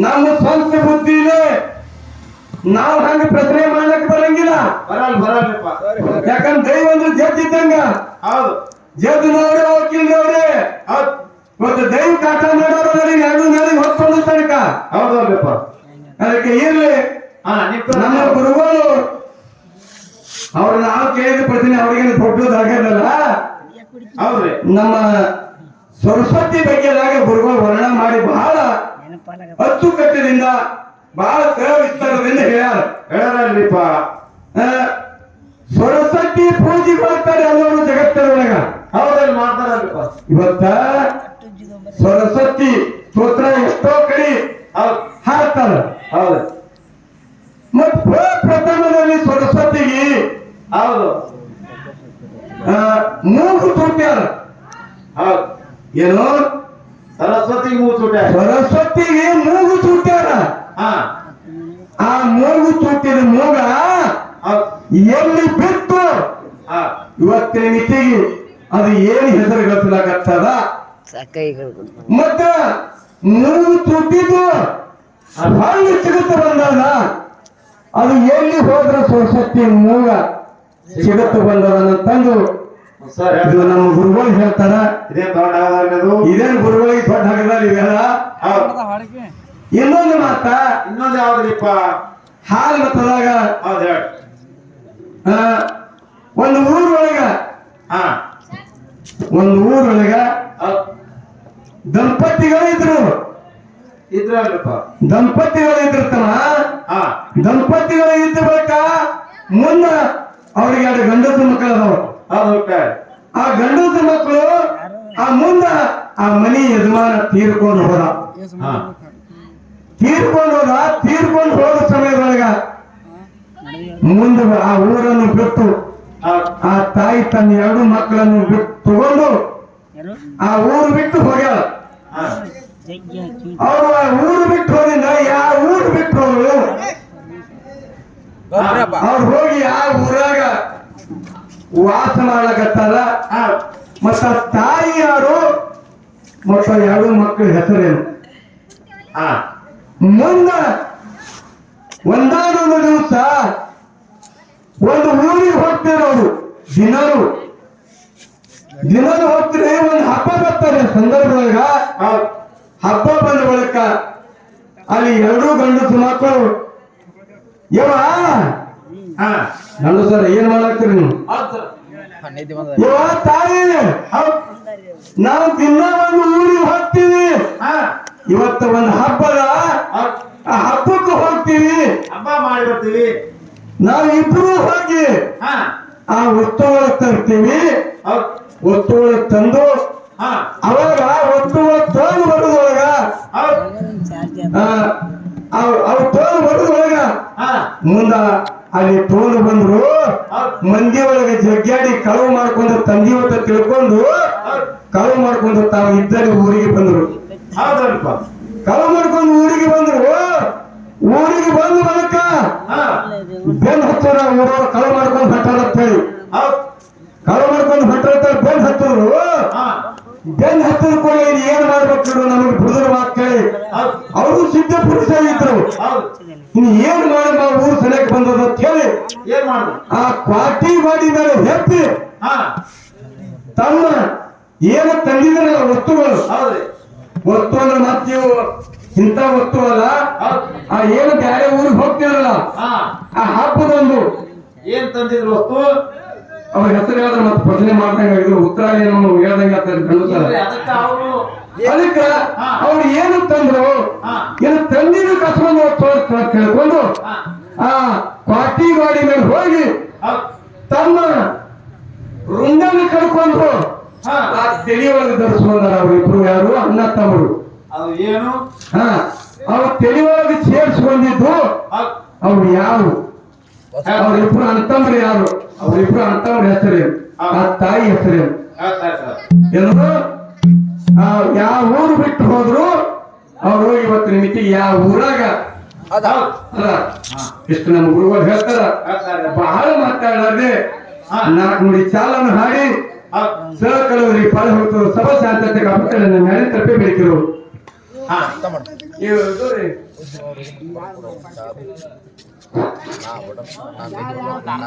ನಮ್ಮ ಸ್ವಂತ ಬುದ್ಧಿ ಇದೆ, ನಾವು ಹಂಗ ಪ್ರಶ್ನೆ ಮಾಡ್ಲಕ್ ಬರಂಗಿಲ್ಲ. ಯಾಕಂದ್ರೆ ದೈವ ಅಂದ್ರೆ ಜಡ್ಜಿದ್ದಂಗ. ಹೌದು, ಜಡ್ಜಿನವ್ರೆ ವಕೀಲ್ರವ್ರೆ ಮತ್ತೆ ದೈವ ಕಾಟ ಮಾಡೋರು ಎರಡು ನಾಳಿಗೆ ಹೊತ್ಕೊಂಡು ತನಕ. ಹೌದಲ್ರಿಪ್ಪ. ಅದಕ್ಕೆ ಇರ್ಲಿ ನಮ್ಮ ಗುರುಗಳು ಅವ್ರು ನಾವು ಕೇಳಿದ ಪ್ರಶ್ನೆ ಅವ್ರಿಗೇನು ದೊಡ್ಡದಾಗಲ್ಲ. ಹೌದ್ರಿ, ನಮ್ಮ ಸರಸ್ವತಿ ಬಗ್ಗೆದಾಗ ಗುರುಗಳು ವರ್ಣನೆ ಮಾಡಿ ಬಹಳ ಅಚ್ಚುಕಟ್ಟದಿಂದ ಬಹಳ ವಿಸ್ತಾರದಿಂದ ಹೇಳ್ಯಾರಲ್ರಿಪ್ಪ. ಸರಸ್ವತಿ ಪೂಜೆ ಮಾಡ್ತಾರೆ ಎಲ್ಲರೂ ಜಗತ್ತರೊಳಗ. ಹೌದಲ್ಲಿ ಮಾಡ್ತಾರಲ್ರಿಪ್ಪ. ಇವತ್ತ ಸರಸ್ವತಿ ಸ್ತೋತ್ರ ಎಷ್ಟೋ ಕಡೆ ಹಾಡ್ತಾರ. ಹೌದು, ಮತ್ ಪ್ರಥಮದಲ್ಲಿ ಸರಸ್ವತಿಗೆ ಹೌದು ಮೂಗು ತುಟ್ಟ್ಯಾರ. ಹೌದು, ಏನು ಸರಸ್ವತಿ ಮೂಚೂಟ. ಸರಸ್ವತಿಗೆ ಮೂಗು ತುಟ್ಟ್ಯಾರ. ಆ ಮೂಗು ತುಟ್ಟಿದ ಮೂಗ ಎಲ್ಲಿ ಬಿತ್ತು ಇವತ್ತಿನ ಮಿತಿಗೆ ಅದು ಏನು ಹೆಸರು ಗಳಿಸಲಾಗತ್ತದ. ಮತ್ತ ಮೂಗು ತುಟ್ಟಿದ್ದು ಹಳ್ಳಿ ಸಿಗುತ್ತ ಬಂದಾಗ ಅದು ಎಲ್ಲಿ ಹೋದ್ರ ಸರಸ್ವತಿ ಮೂಗ ಸಿಗುತ್ತ ಬಂದದನ್ನಂತಂದು ಇದು ನಮ್ಮ ಗುರುಗಳು ಹೇಳ್ತಾರ. ಇದೇನು ಗುರುಗಳಿಗೆ ದೊಡ್ಡ ಹಗದಲ್ಲಿ ಇವೆಲ್ಲ. ಇನ್ನೊಂದು ಮಾತ, ಇನ್ನೊಂದು ಯಾವ್ದ್ರಿಪ್ಪ? ಹಾಲು ಮತದಾಗ ಹೌದು ಹೇಳಿ. ಒಂದು ಊರೊಳಗ ದಂಪತಿಗಳು ಇದ್ರು. ಇದ್ರಲ್ರಿಪ್ಪ, ದಂಪತಿಗಳು ಇದ್ರತನ. ದಂಪತಿಗಳು ಇದ್ದ ಬಳಿಕ ಮುಂದ ಅವ್ರಿಗೆ ಎರಡು ಗಂಡಸು ಮಕ್ಕಳು ಅದಾವ. ಆ ಗಂಡಸು ಮಕ್ಕಳು ಆ ಮುಂದ ಆ ಮನಿ ಯಜಮಾನ ತೀರ್ಕೊಂಡು ಹೋದ. ತೀರ್ಕೊಂಡು ಹೋದ ಸಮಯದೊಳಗ ಮುಂದೆ ಆ ಊರನ್ನು ಬಿಟ್ಟು ಆ ತಾಯಿ ತನ್ನ ಎರಡು ಮಕ್ಕಳನ್ನು ಬಿಟ್ಟು ತಗೊಂಡು ಆ ಊರು ಬಿಟ್ಟು ಹೋಗ್ಯಾಳ. ಅವರು ಆ ಊರು ಬಿಟ್ಟು ಹೋದಿಂದ ಯಾವ ಊರು ಬಿಟ್ಟು ಹೋದ್ರು ಅವ್ರು ಹೋಗಿ ಆ ಊರಾಗ ವಾಸ ಮಾಡಕತ್ತಾರ. ಮತ್ತ ತಾಯಿ ಯಾರು ಮತ್ತ ಎರಡು ಮಕ್ಕಳ ಹೆಸರೇನು? ಮುಂದ ಒಂದಾನೊಂದು ದಿವಸ ಒಂದು ಊರಿಗೆ ಹೋಗ್ತಾರೆ ಅವರು. ದಿನರು ಹೋಗ್ತಾರೆ. ಒಂದು ಹಬ್ಬ ಬರ್ತಾರೆ ಸಂದರ್ಭದಾಗ. ಹಬ್ಬ ಬಂದ ಬಳಿಕ ಅಲ್ಲಿ ಎರಡೂ ಗಂಡಸು ಮಕ್ಕಳು ಯವ ಗಂಡಸರ ಏನ್ ಮಾಡಾಕ್ತೀರಿ ನೀವು? ಯವ ತಾಯಿ, ನಾವು ದಿನ ಒಂದು ಊರಿಗೆ ಹೋಗ್ತೀವಿ. ಇವತ್ತ ಒಂದು ಹಬ್ಬದ ಆ ಹಬ್ಬಕ್ಕೂ ಹೋಗ್ತೀವಿ. ಹಬ್ಬ ಮಾಡಿ ಬರ್ತೀವಿ. ನಾವು ಇಬ್ರು ಹೋಗಿ ಆ ವಸ್ತುಗಳು ತರ್ತೀವಿ. ವಸ್ತುಗಳು ತಂದು ಅವಾಗ ವಸ್ತುಗಳು ತೊಗೊಂಡು ಬರೋದೊಳಗ ಅವು ತೊಗೊಂಡು ಬರೋದೊಳಗ ಮುಂದ ಅಲ್ಲಿ ತೊಗೊಂಡು ಬಂದ್ರು. ಮಂದಿ ಒಳಗೆ ಜಗ್ಗಾಡಿ ಕಳವು ಮಾಡ್ಕೊಂಡು ತಂದಿ ಹೊತ್ತ ತಿಳ್ಕೊಂಡು ಕಳವು ಮಾಡ್ಕೊಂಡು ತಾವು ಇದ್ದಲ್ಲಿ ಊರಿಗೆ ಬಂದ್ರು. ಕಳವು ಮಾಡ್ಕೊಂಡು ಊರಿಗೆ ಬಂದ್ರು. ಊರಿಗೆ ಬಂದು ಬಳಿಕ ಬೆನ್ ಹಚ್ಚೋರ ಊರವ್ರು ಕಳವು ಮಾಡ್ಕೊಂಡು ಹೊಂಟಾರ ಅಂತ ಹೇಳಿ ಕಳವು ಮಾಡ್ಕೊಂಡು ಹೊಂಟಾರ. ಬೆನ್ ಹತ್ತೋರು ಬೆನ್ ಹತ್ತದ ಕೂಡ ಏನ್ ಮಾಡ್ಬೇಕು ನಮಗೆ ಬುಡದ್ರ ಮಾತು ಕೇಳಿ ಅವರು ಸಿದ್ಧ ಪುರುಷ ಇದ್ರು. ಇನ್ನು ಏನ್ ಮಾಡಿ ನಾವು ಊರು ಸರಿಯಾಗಿ ಬಂದದ ಅಂತ ಹೇಳಿ ಆ ಕ್ವಾಟಿ ಮಾಡಿ ಮೇಲೆ ಹೆಪ್ಪಿ ತಮ್ಮ ಏನು ತಂದಿದ್ರಲ್ಲ ವಸ್ತುಗಳು. ವಸ್ತು ಅಂದ್ರೆ ಮತ್ತೇವು ಇಂಥ ವಸ್ತು ಅಲ್ಲ. ಆ ಏನು ಬೇರೆ ಊರಿಗೆ ಹೋಗ್ತಿರಲ್ಲ ಆ ಹಬ್ಬದೊಂದು ಏನ್ ತಂದಿದ್ರು ವಸ್ತು ಅವ್ರ ಹೆಸರು ಹೇಳಿದ್ರೆ ಮತ್ತೆ ಪ್ರಶ್ನೆ ಮಾಡ್ದಂಗ ಉತ್ತರ ಏನು ಹೇಳ್ದಂಗ ಅದಕ್ಕ ಅವ್ರು ಏನು ತಂದ್ರು ಏನು ತಂದಿದ್ದು ಕಸ್ಕೊಂಡು ಕೇಳ್ಕೊಂಡು ಆ ಕ್ವಾಟಿ ಗಾಡಿ ಮೇಲೆ ಹೋಗಿ ತಮ್ಮ ರುಂಡನ ಕಳ್ಕೊಂಡು ಆ ತೆಲಿಯೊಳಗೆ ಧರಿಸ್ಕೊಂಡಾರ. ಅವ್ರಿಬ್ರು ಯಾರು ಅಣ್ಣ ತಮ್ಮರು. ಅದು ಏನು ಅವ್ರು ತೆಲಿಯೊಳಗೆ ಸೇರಿಸ್ಕೊಂಡಿದ್ದು ಅವ್ರು ಯಾರು? ಅವ್ರಿಬ್ರು ಅಂತಂದ್ರೆ ಯಾರು? ಅವ್ರಿಬ್ರು ಅಂತವ್ರ ಹೆಸರೇನು? ಆ ತಾಯಿ ಹೆಸರೇನು? ಏನು ಯಾವ ಊರು ಬಿಟ್ಟು ಹೋದ್ರು ಅವ್ರು ಹೋಗಿ ಇವತ್ತಿನ ಮಿತಿಗೆ ಯಾವ ಊರಾಗ ಇಷ್ಟು ನಮ್ಮ ಗುರುಗಳು ಹೇಳ್ತಾರ. ಬಹಳ ಮಾತಾಡದೆ ನಾಲ್ಕು ನುಡಿ ಚಾಲನ್ನು ಹಾಡಿ ಸಹಕಲವರಿಗೆ ಪಾಲು ಹೊರತು ಸಭಾ ಶಾಂತತೆ ಕಾಪಾಡ ನನ್ನ ಮೇಲೆ ತಪ್ಪೆ ಬೆಳಕಿರು ಹಾ ಇವ್ರದ್ದು ರೀ